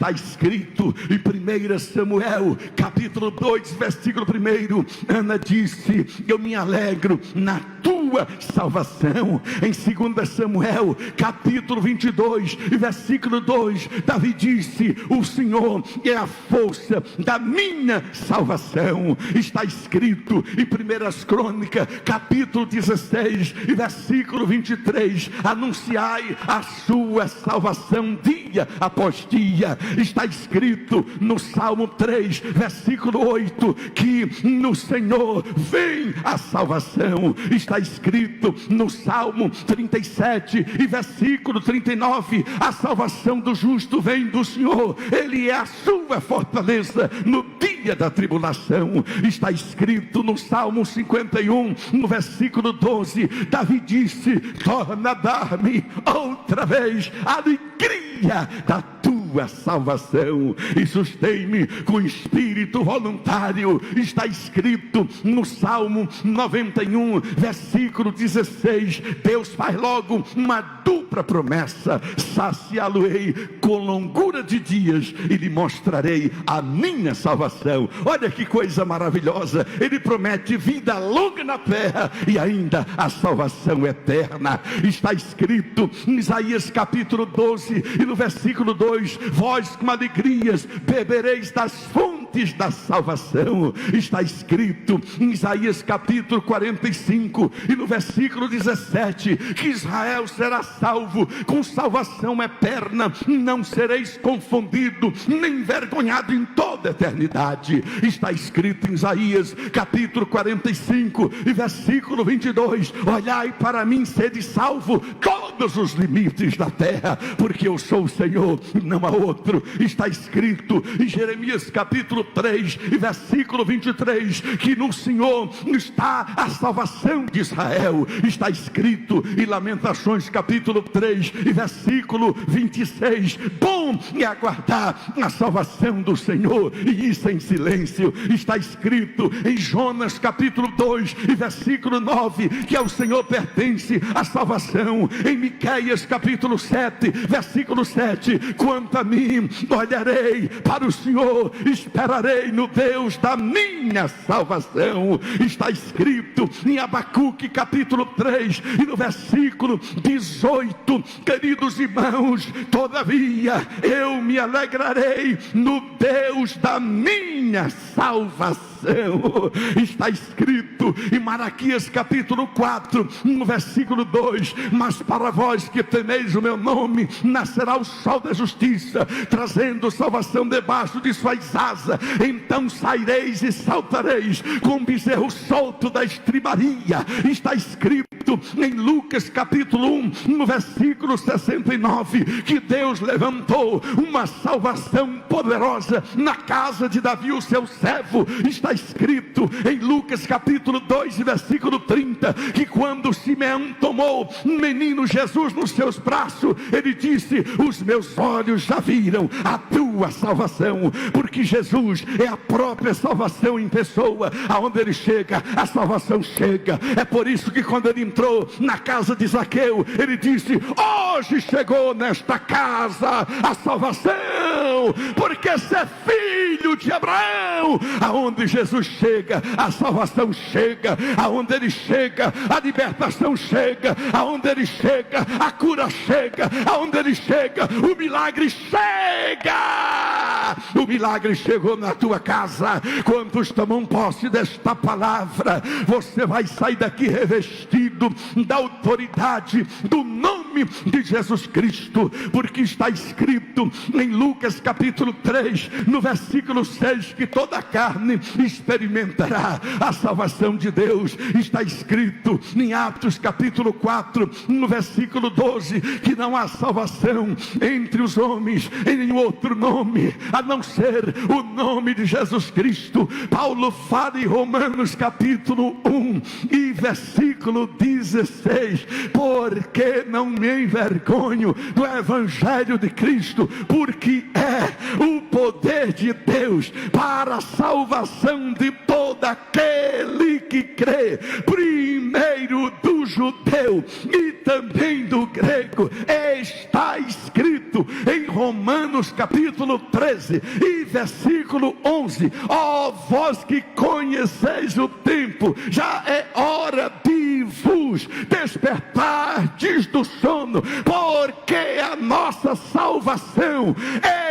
Está escrito em 1 Samuel, capítulo 2, versículo 1. Ana disse: eu me alegro na tua salvação. Em 2 Samuel, capítulo 22, versículo 2, Davi disse: o Senhor é a força da minha salvação. Está escrito em 1 Crônicas, capítulo 16, versículo 23: anunciai a sua salvação dia após dia. Está escrito no Salmo 3, versículo 8, que no Senhor vem a salvação. Está escrito no Salmo 37 e versículo 39: a salvação do justo vem do Senhor, Ele é a sua fortaleza no dia da tribulação. Está escrito no Salmo 51, no versículo 12, Davi disse: torna a dar-me outra vez a alegria da tua salvação e sustém-me com espírito voluntário. Está escrito no Salmo 91, versículo 16, Deus faz logo uma dupla promessa: saciá-lo-ei com longura de dias e lhe mostrarei a minha salvação. Olha que coisa maravilhosa, Ele promete vida longa na terra e ainda a salvação eterna. Está escrito em Isaías capítulo 12 e no versículo 2: vós com alegrias bebereis das fontes da salvação. Está escrito em Isaías capítulo 45 e no versículo 17 que Israel será salvo com salvação eterna, não sereis confundido nem envergonhado em toda a eternidade. Está escrito em Isaías capítulo 45 e versículo 22: olhai para mim, sede salvo todos os limites da terra, porque eu sou o Senhor, não há outro. Está escrito em Jeremias capítulo 3 e versículo 23 que no Senhor está a salvação de Israel. Está escrito em Lamentações capítulo 3 e versículo 26: bom é aguardar a salvação do Senhor, e isso em silêncio. Está escrito em Jonas capítulo 2 e versículo 9 que ao Senhor pertence a salvação. Em Miqueias capítulo 7 versículo 7: quanto a mim, olharei para o Senhor, esperarei no Deus da minha salvação. Está escrito em Abacuque capítulo 3 e no versículo 18: queridos irmãos, todavia eu me alegrarei no Deus da minha salvação. Está escrito em Malaquias capítulo 4 no versículo 2: mas para vós que temeis o meu nome, nascerá o sol da justiça, trazendo salvação debaixo de suas asas. Então saireis e saltareis com bezerro solto da estribaria. Está escrito em Lucas capítulo 1 no versículo 69 que Deus levantou uma salvação poderosa na casa de Davi, o seu servo. Está escrito em Lucas capítulo 2 e versículo 30 que quando Simeão tomou um menino Jesus nos seus braços, ele disse: os meus olhos já viram a tua salvação, porque Jesus é a própria salvação em pessoa. Aonde ele chega, a salvação chega. É por isso que quando ele entrou na casa de Zaqueu, ele disse: hoje chegou nesta casa a salvação, porque esse é filho de Abraão. Aonde Jesus chega, a salvação chega. Aonde ele chega, a libertação chega. Aonde ele chega, a cura chega. Aonde ele chega, o milagre chega. O milagre chegou na tua casa. Quantos tomam posse desta palavra? Você vai sair daqui revestido da autoridade do nome de Jesus Cristo, porque está escrito em Lucas capítulo 3 no versículo 6 que toda a carne experimentará a salvação de Deus. Está escrito em Atos capítulo 4 no versículo 12 que não há salvação entre os homens em nenhum outro nome a não ser o nome de Jesus Cristo. Paulo fala em Romanos capítulo 1 e versículo 16: porque não me envergonho do evangelho de Cristo, porque é o poder de Deus para a salvação de todo aquele que crê, primeiro do judeu e também do grego. Está escrito: escrito em Romanos capítulo 13 e versículo 11: ó vós que conheceis o tempo, já é hora de vos despertardes do sono, porque a nossa salvação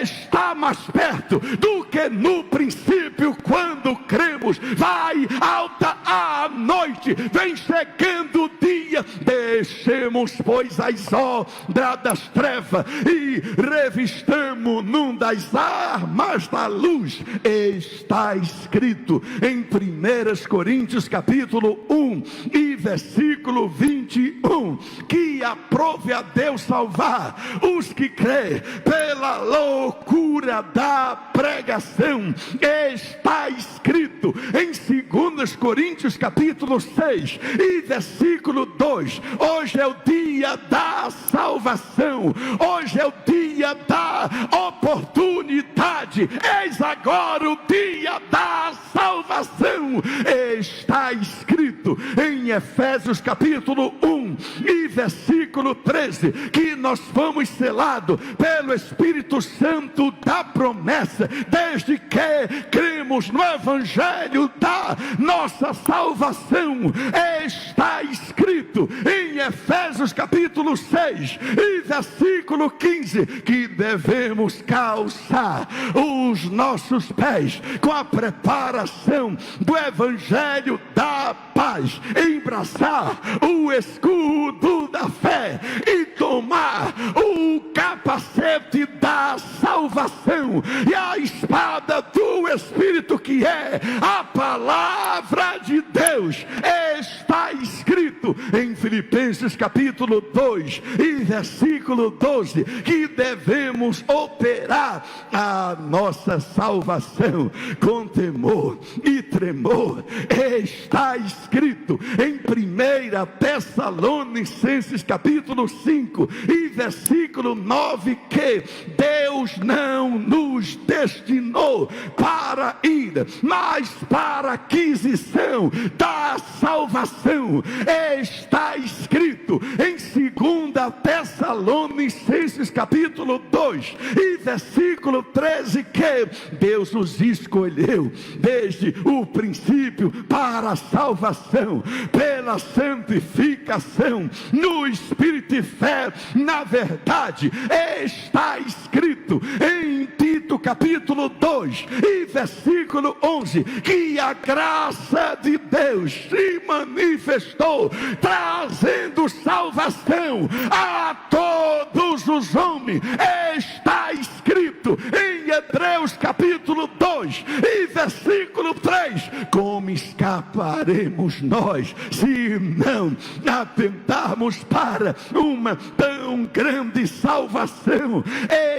está mais perto do que no princípio, quando cremos. Vai alta a noite, vem chegando o dia, deixemos pois as obras das trevas e revistamo-nos das armas da luz. Está escrito em 1 Coríntios capítulo 1 e versículo 21, que aprove a Deus salvar os que crê pela loucura da pregação. Está escrito em 2 Coríntios capítulo 6 e versículo 2: hoje é o dia da salvação, hoje é o dia da oportunidade, eis agora o dia da salvação. Está escrito em Efésios capítulo 1 e versículo 13, que nós fomos selados pelo Espírito Santo da promessa, desde que cremos no Evangelho da nossa salvação. Está escrito em Efésios capítulo 6 e versículo 15, que devemos calçar os nossos pés com a preparação do Evangelho da paz, embraçar o escudo da fé e tomar o capacete da salvação e a espada do Espírito, que é a palavra de Deus. Está escrito em Filipenses capítulo 2 e versículo 12, que devemos operar a nossa salvação com temor e tremor. Está escrito em 1 Tessalonicenses capítulo 5 e versículo 9, que Deus não nos destinou para ira, mas para aquisição da salvação. Está escrito em 2 Tessalonicenses capítulo 2 e versículo 13, que Deus os escolheu desde o princípio para a salvação, pela santificação no Espírito e fé na verdade. Está escrito em Tito capítulo 2 e versículo 11, que a graça de Deus se manifestou, trazendo salvação a todos os homens. Está escrito em Hebreus capítulo 2 e versículo 3, como escaparemos nós se não atentarmos para uma tão grande salvação?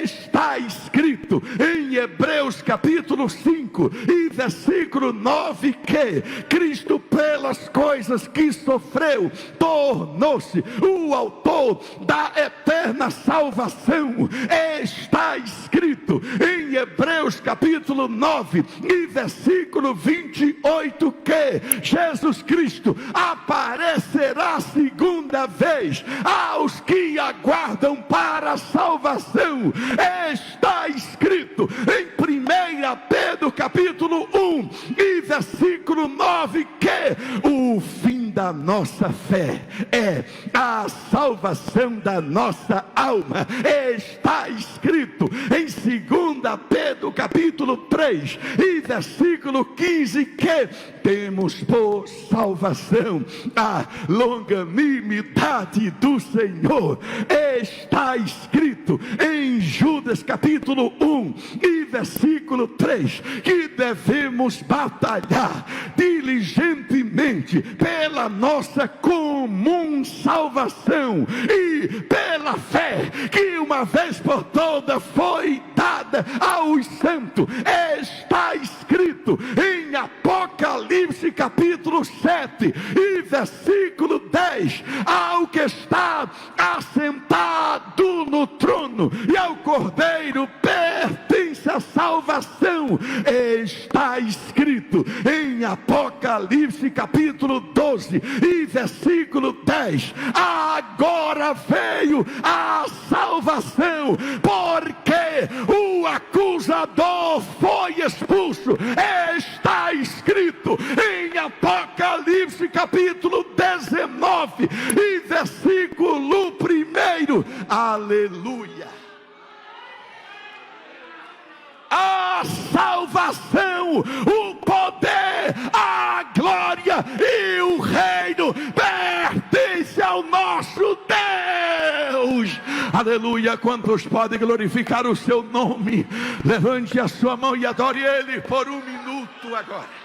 Está escrito em Hebreus capítulo 5 e versículo 9, que Cristo, pelas coisas que sofreu, tornou-se o autor da eterna salvação. Está escrito em Hebreus capítulo 9 e versículo 28, que Jesus Cristo aparecerá segunda vez aos que aguardam para a salvação. Está escrito em 1 Pedro capítulo 1 e versículo 9, que o fim da nossa fé é a salvação da nossa alma. Está escrito em 2 Pedro capítulo 3 e versículo 15, que temos por salvação a longanimidade do Senhor. Está escrito em Judas capítulo 1 e versículo 3, que devemos batalhar diligentemente pela nossa comum salvação e pela fé que uma vez por toda foi dada aos santos. Está escrito em Apocalipse capítulo 7 e versículo 10, ao que está assentado no trono e ao Cordeiro pertence essa salvação está escrito em Apocalipse capítulo 12 e versículo 10. Agora veio a salvação, porque o acusador foi expulso. Está escrito em Apocalipse capítulo 19 e versículo 1. Aleluia. A salvação, o poder, a glória e o reino pertence ao nosso Deus. Aleluia. Quantos podem glorificar o seu nome? Levante a sua mão e adore Ele por um minuto agora.